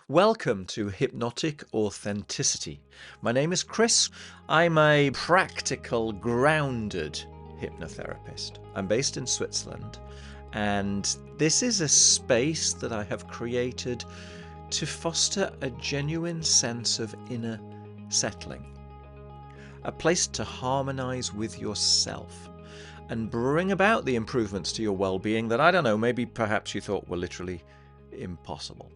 Welcome to Hypnotic Authenticity. My name is Chris. I'm a practical, grounded hypnotherapist. I'm based in Switzerland, and this is a space that I have created to foster a genuine sense of inner settling, a place to harmonize with yourself and bring about the improvements to your well-being that, I don't know, maybe perhaps you thought were literally impossible.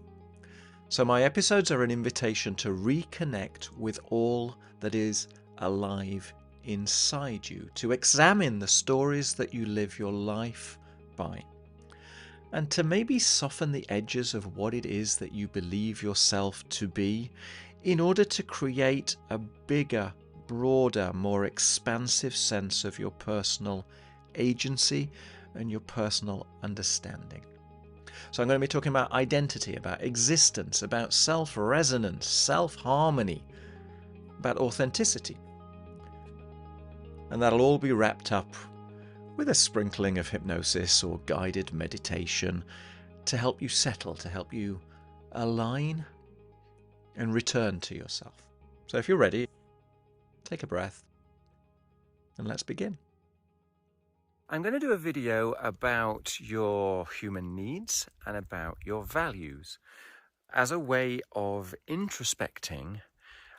So my episodes are an invitation to reconnect with all that is alive inside you, to examine the stories that you live your life by, and to maybe soften the edges of what it is that you believe yourself to be in order to create a bigger, broader, more expansive sense of your personal agency and your personal understanding. So I'm going to be talking about identity, about existence, about self-resonance, self-harmony, about authenticity. And that'll all be wrapped up with a sprinkling of hypnosis or guided meditation to help you settle, to help you align and return to yourself. So if you're ready, take a breath and let's begin. I'm going to do a video about your human needs and about your values as a way of introspecting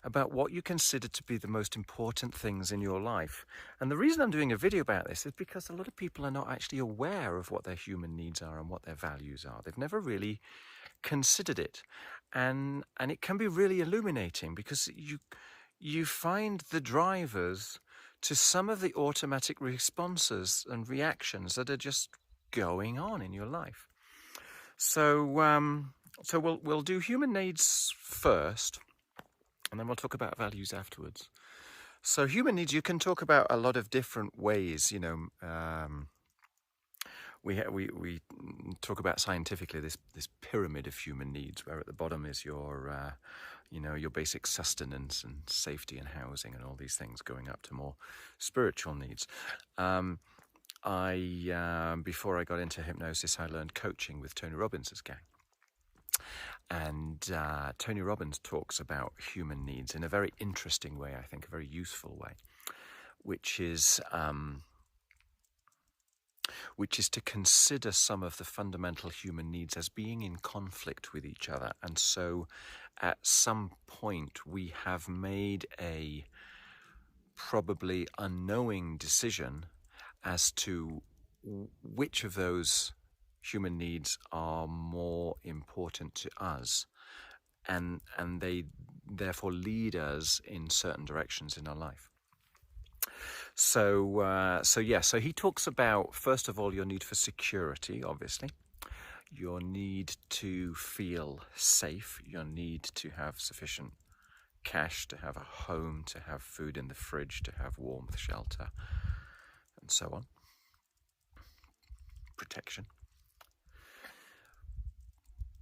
about what you consider to be the most important things in your life. And the reason I'm doing a video about this is because a lot of people are not actually aware of what their human needs are and what their values are. They've never really considered it. And it can be really illuminating because you find the drivers to some of the automatic responses and reactions that are just going on in your life. So we'll do human needs first, and then we'll talk about values afterwards. So human needs, you can talk about a lot of different ways. We talk about scientifically this pyramid of human needs, where at the bottom is your basic sustenance and safety and housing and all these things, going up to more spiritual needs. Before I got into hypnosis, I learned coaching with Tony Robbins' gang. And Tony Robbins talks about human needs in a very interesting way, I think, a very useful way, which is to consider some of the fundamental human needs as being in conflict with each other. And so at some point we have made a probably unknowing decision as to which of those human needs are more important to us, and they therefore lead us in certain directions in our life. So he talks about, first of all, your need for security, obviously, your need to feel safe, your need to have sufficient cash, to have a home, to have food in the fridge, to have warmth, shelter, and so on. Protection.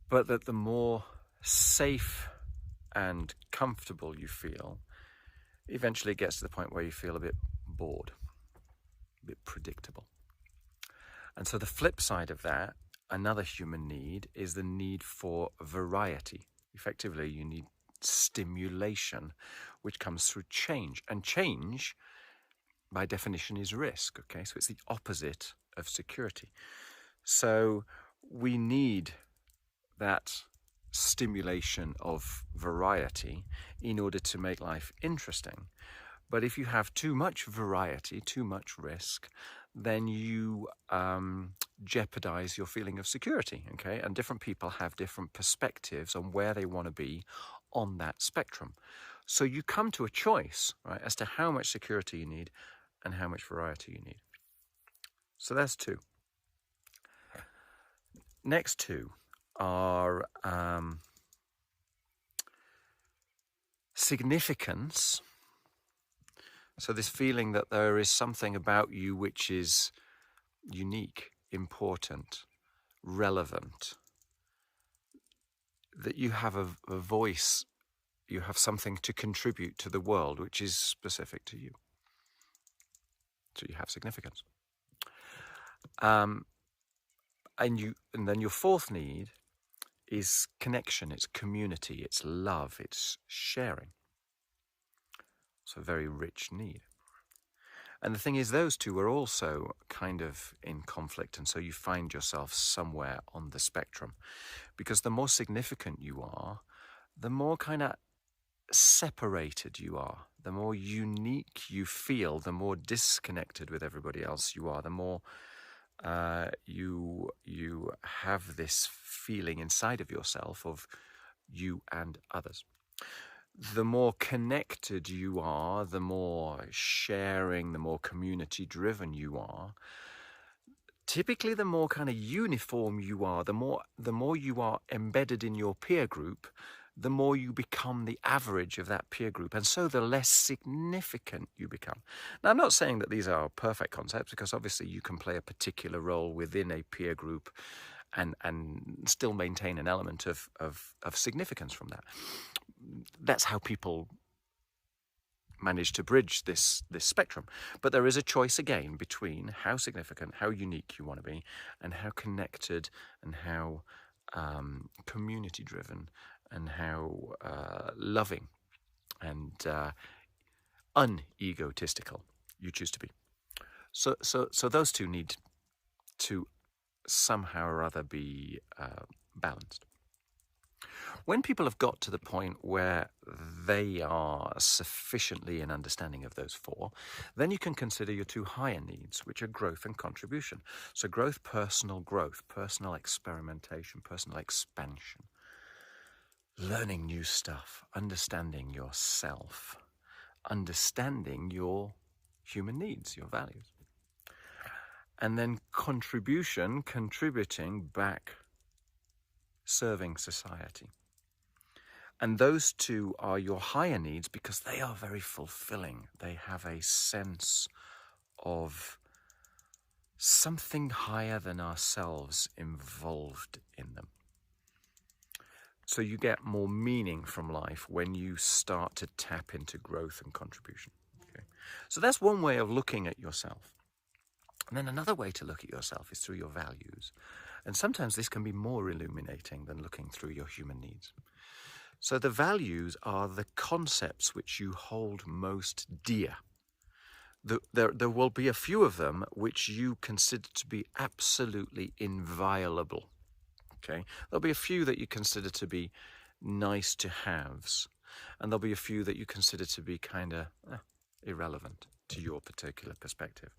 But that the more safe and comfortable you feel, eventually it gets to the point where you feel a bit bored, a bit predictable. And so the flip side of that, another human need, is the need for variety. Effectively, you need stimulation, which comes through change. And change, by definition, is risk, okay? So it's the opposite of security. So we need that stimulation of variety in order to make life interesting. But if you have too much variety, too much risk, then you jeopardize your feeling of security, okay? And different people have different perspectives on where they want to be on that spectrum. So you come to a choice, right, as to how much security you need and how much variety you need. So that's two. Next two are significance. So this feeling that there is something about you which is unique, important, relevant, that you have a voice, you have something to contribute to the world which is specific to you. So you have significance. And then your fourth need is connection, it's community, it's love, it's sharing. It's a very rich need. And the thing is, those two are also kind of in conflict, and so you find yourself somewhere on the spectrum. Because the more significant you are, the more kind of separated you are, the more unique you feel, the more disconnected with everybody else you are, the more you have this feeling inside of yourself of you and others. The more connected you are, the more sharing, the more community driven you are, typically the more kind of uniform you are, the more you are embedded in your peer group, the more you become the average of that peer group, and so the less significant you become. Now, I'm not saying that these are perfect concepts, because obviously you can play a particular role within a peer group and still maintain an element of significance from that. That's how people manage to bridge this spectrum. But there is a choice again between how significant, how unique you want to be, and how connected and how community driven and how loving and unegotistical you choose to be. So those two need to somehow or other be balanced. When people have got to the point where they are sufficiently in understanding of those four, then you can consider your two higher needs, which are growth and contribution. So growth, personal experimentation, personal expansion, learning new stuff, understanding yourself, understanding your human needs, your values. And then contribution, contributing back, serving society. And those two are your higher needs because they are very fulfilling. They have a sense of something higher than ourselves involved in them. So you get more meaning from life when you start to tap into growth and contribution. Okay? So that's one way of looking at yourself. And then another way to look at yourself is through your values. And sometimes this can be more illuminating than looking through your human needs. So the values are the concepts which you hold most dear. There will be a few of them which you consider to be absolutely inviolable. Okay, there'll be a few that you consider to be nice to haves, and there'll be a few that you consider to be kind of irrelevant to your particular perspective.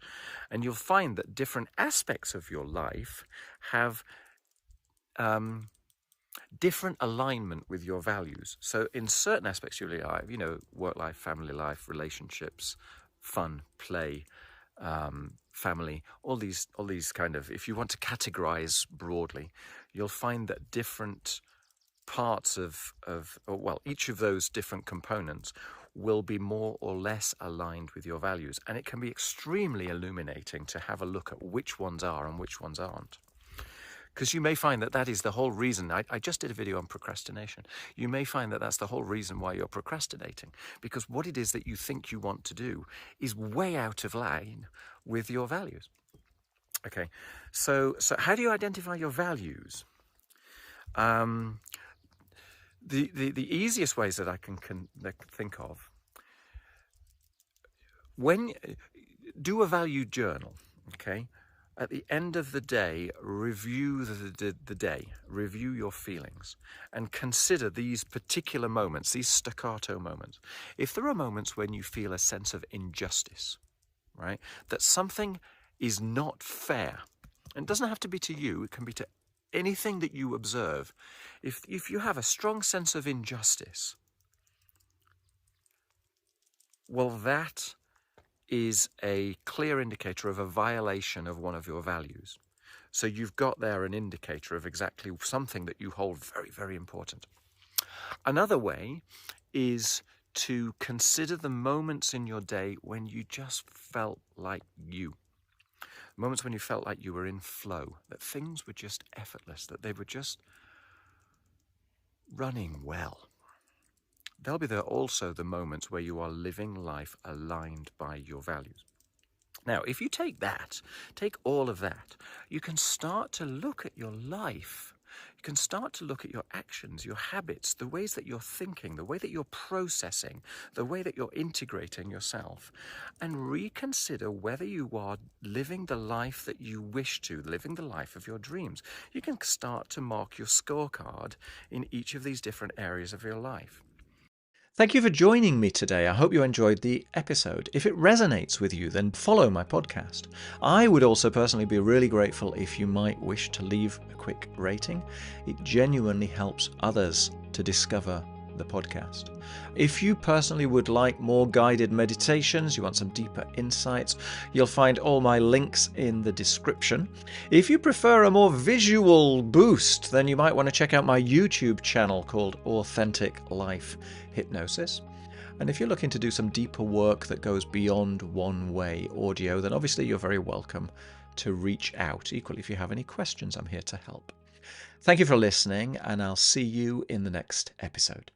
And you'll find that different aspects of your life have different alignment with your values. So in certain aspects of your life, work life, family life, relationships, fun, play, family, all these kind of, if you want to categorize broadly, you'll find that different parts each of those different components will be more or less aligned with your values. And it can be extremely illuminating to have a look at which ones are and which ones aren't. Because you may find that is the whole reason. I just did a video on procrastination. You may find that that's the whole reason why you're procrastinating. Because what it is that you think you want to do is way out of line with your values. Okay, so how do you identify your values? The easiest ways that I can think of, when do a value journal, okay? At the end of the day, review the day, review your feelings, and consider these particular moments, these staccato moments. If there are moments when you feel a sense of injustice, right, that something is not fair, and it doesn't have to be to you, it can be to anything that you observe. If you have a strong sense of injustice, well, that is a clear indicator of a violation of one of your values. So you've got there an indicator of exactly something that you hold very, very important. Another way is to consider the moments in your day when you just felt like you. Moments when you felt like you were in flow, that things were just effortless, that they were just running well. There'll be also the moments where you are living life aligned by your values. Now, if you take all of that, you can start to look at your life you can start to look at your actions, your habits, the ways that you're thinking, the way that you're processing, the way that you're integrating yourself, and reconsider whether you are living the life that you wish to, living the life of your dreams. You can start to mark your scorecard in each of these different areas of your life. Thank you for joining me today. I hope you enjoyed the episode. If it resonates with you, then follow my podcast. I would also personally be really grateful if you might wish to leave a quick rating. It genuinely helps others to discover the podcast. If you personally would like more guided meditations, you want some deeper insights, you'll find all my links in the description. If you prefer a more visual boost, then you might want to check out my YouTube channel called Authentic Life Hypnosis. And if you're looking to do some deeper work that goes beyond one-way audio, then obviously you're very welcome to reach out. Equally, if you have any questions, I'm here to help. Thank you for listening, and I'll see you in the next episode.